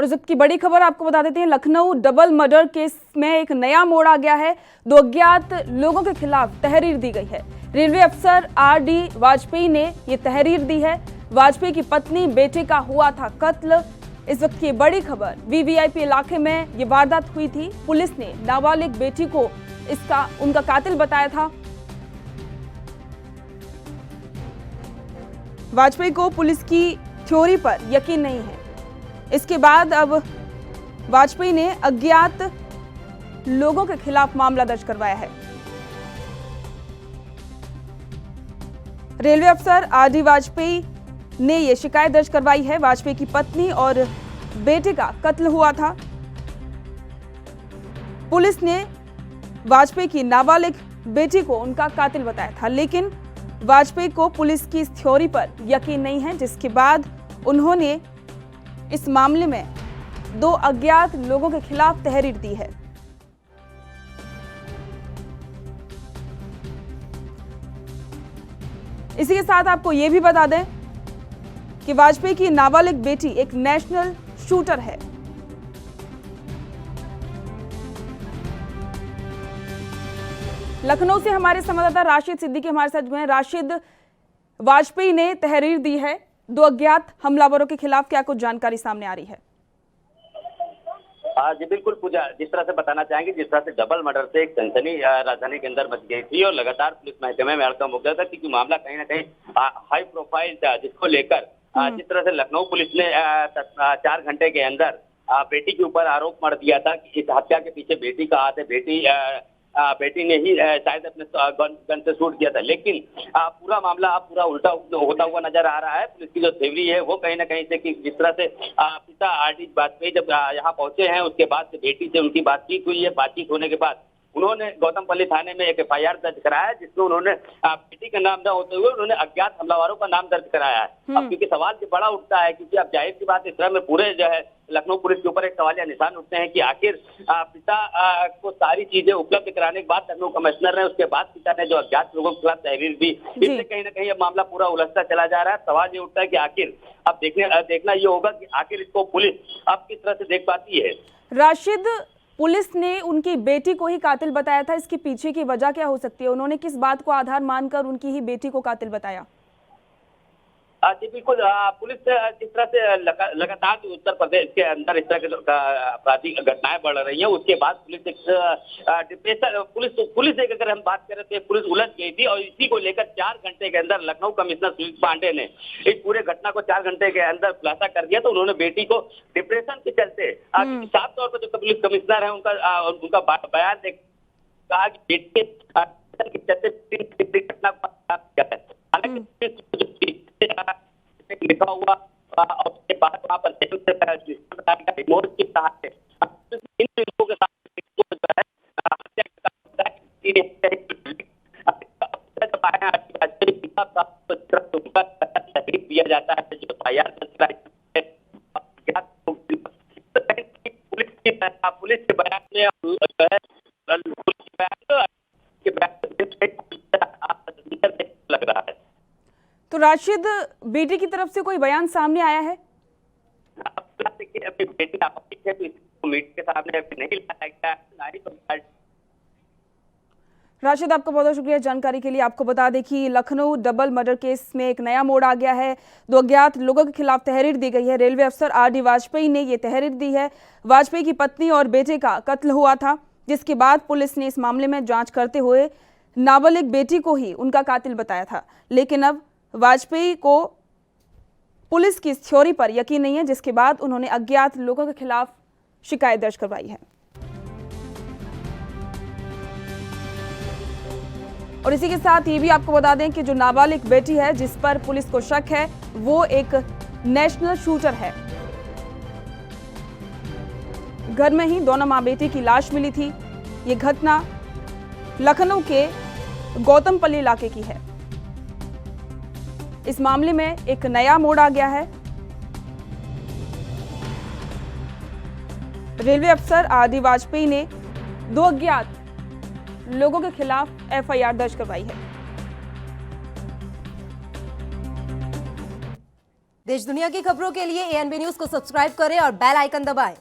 और इस वक्त की बड़ी खबर आपको बता देते हैं, लखनऊ डबल मर्डर केस में एक नया मोड़ आ गया है। 2 अज्ञात लोगों के खिलाफ तहरीर दी गई है। रेलवे अफसर आर.डी. वाजपेयी ने ये तहरीर दी है। वाजपेयी की पत्नी बेटे का हुआ था कत्ल। इस वक्त की बड़ी खबर, वीवीआईपी इलाके में ये वारदात हुई थी। पुलिस ने नाबालिग बेटी को उनका कातिल बताया था। वाजपेयी को पुलिस की थ्योरी पर यकीन नहीं है। इसके बाद अब वाजपेयी ने अज्ञात लोगों के खिलाफ मामला दर्ज करवाया है। रेलवे अफसर आर.डी. वाजपेयी ने यह शिकायत दर्ज करवाई है। वाजपेयी की पत्नी और बेटे का कत्ल हुआ था। पुलिस ने वाजपेयी की नाबालिग बेटी को उनका कातिल बताया था, लेकिन वाजपेयी को पुलिस की इस थ्योरी पर यकीन नहीं है, जिसके बाद उन्होंने इस मामले में 2 अज्ञात लोगों के खिलाफ तहरीर दी है। इसी के साथ आपको यह भी बता दें कि वाजपेयी की नाबालिग बेटी एक नेशनल शूटर है। लखनऊ से हमारे संवाददाता राशिद सिद्दीकी हमारे साथ जुड़े हैं। राशिद, वाजपेयी ने तहरीर दी है 2 अज्ञात हमलावरों के खिलाफ, क्या कुछ जानकारी सामने आ रही है? जी बिल्कुल पूजा, जिस तरह से बताना चाहेंगे, जिस तरह से डबल मर्डर से एक सनसनी राजधानी के अंदर मच गई थी और लगातार पुलिस महकमे में हड़कंप हो गया था, क्योंकि मामला कहीं ना कहीं हाई प्रोफाइल था, जिसको लेकर जिस तरह से लखनऊ पुलिस ने 4 घंटे के अंदर बेटी के ऊपर आरोप मढ़ दिया था कि इस हत्या के पीछे बेटी का हाथ है, बेटी ने ही शायद अपने गन से शूट किया था। लेकिन पूरा मामला अब पूरा उल्टा होता हुआ नजर आ रहा है। पुलिस की जो थ्योरी है वो कहीं ना कहीं से कि जिस तरह से पिता आर.डी. वाजपेयी जब यहाँ पहुंचे हैं, उसके बाद से बेटी से उनकी बातचीत हुई है। बातचीत होने के बाद उन्होंने गौतमपल्ली थाने में एक एफआईआर दर्ज कराया है, जिसमें उन्होंने बेटी का नाम न होते हुए उन्होंने अज्ञात हमलावरों का नाम दर्ज कराया है। अब क्योंकि सवाल भी बड़ा उठता है, क्योंकि अब जाहिर सी बात इस तरह में पूरे जो है लखनऊ पुलिस के ऊपर एक सवालिया निशान उठते हैं कि आखिर पिता को सारी चीजें उपलब्ध कराने के बाद लखनऊ कमिश्नर ने, उसके बाद पिता ने जो अज्ञात लोगों के खिलाफ तहरीर दी, इससे कहीं ना कहीं अब मामला पूरा उलझता चला जा रहा है। सवाल ये उठता है कि आखिर अब देखना ये होगा कि आखिर इसको पुलिस अब किस तरह से देख पाती है। राशिद, पुलिस ने उनकी बेटी को ही कातिल बताया था, इसके पीछे की वजह क्या हो सकती है? उन्होंने किस बात को आधार मानकर उनकी ही बेटी को कातिल बताया? जी बिल्कुल, पुलिस जिस तरह से लगातार उत्तर प्रदेश के अंदर इस तरह की आपराधिक घटनाएं बढ़ रही हैं, उसके बाद पुलिस एक अगर हम बात करें तो पुलिस उलझ गई थी, और इसी को लेकर 4 घंटे के अंदर लखनऊ कमिश्नर सुजीत पांडे ने इस पूरे घटना को 4 घंटे के अंदर खुलासा कर दिया। तो उन्होंने बेटी को डिप्रेशन के चलते साफ तौर पर जो पुलिस कमिश्नर है उनका बयान देख कहा कि बेटी के चलते घटना हालांकि लिखा हुआ और उसके बाद वहाँ पर रिमोट के साथ इन लोगों के साथ दिया जाता है जो पुलिस के बयान में लग रहा है। तो राशिद, बेटी की तरफ से कोई बयान सामने आया है? बेटी के सामने नहीं लाया गया। राशिद, आपका बहुत बहुत शुक्रिया जानकारी के लिए। आपको बता दें कि लखनऊ डबल मर्डर केस में एक नया मोड़ आ गया है। 2 अज्ञात लोगों के खिलाफ तहरीर दी गई है। रेलवे अफसर आर.डी. वाजपेयी ने ये तहरीर दी है। वाजपेयी की पत्नी और बेटे का कत्ल हुआ था, जिसके बाद पुलिस ने इस मामले में जांच करते हुए नाबालिग बेटी को ही उनका कातिल बताया था। लेकिन अब वाजपेयी को पुलिस की इस थ्योरी पर यकीन नहीं है, जिसके बाद उन्होंने अज्ञात लोगों के खिलाफ शिकायत दर्ज करवाई है। और इसी के साथ ये भी आपको बता दें कि जो नाबालिग बेटी है जिस पर पुलिस को शक है, वो एक नेशनल शूटर है। घर में ही दोनों मां बेटी की लाश मिली थी। ये घटना लखनऊ के गौतमपल्ली इलाके की है। इस मामले में एक नया मोड़ आ गया है। रेलवे अफसर आर.डी. वाजपेयी ने 2 अज्ञात लोगों के खिलाफ एफआईआर दर्ज करवाई है। देश दुनिया की खबरों के लिए ANB न्यूज को सब्सक्राइब करें और बेल आइकन दबाएं।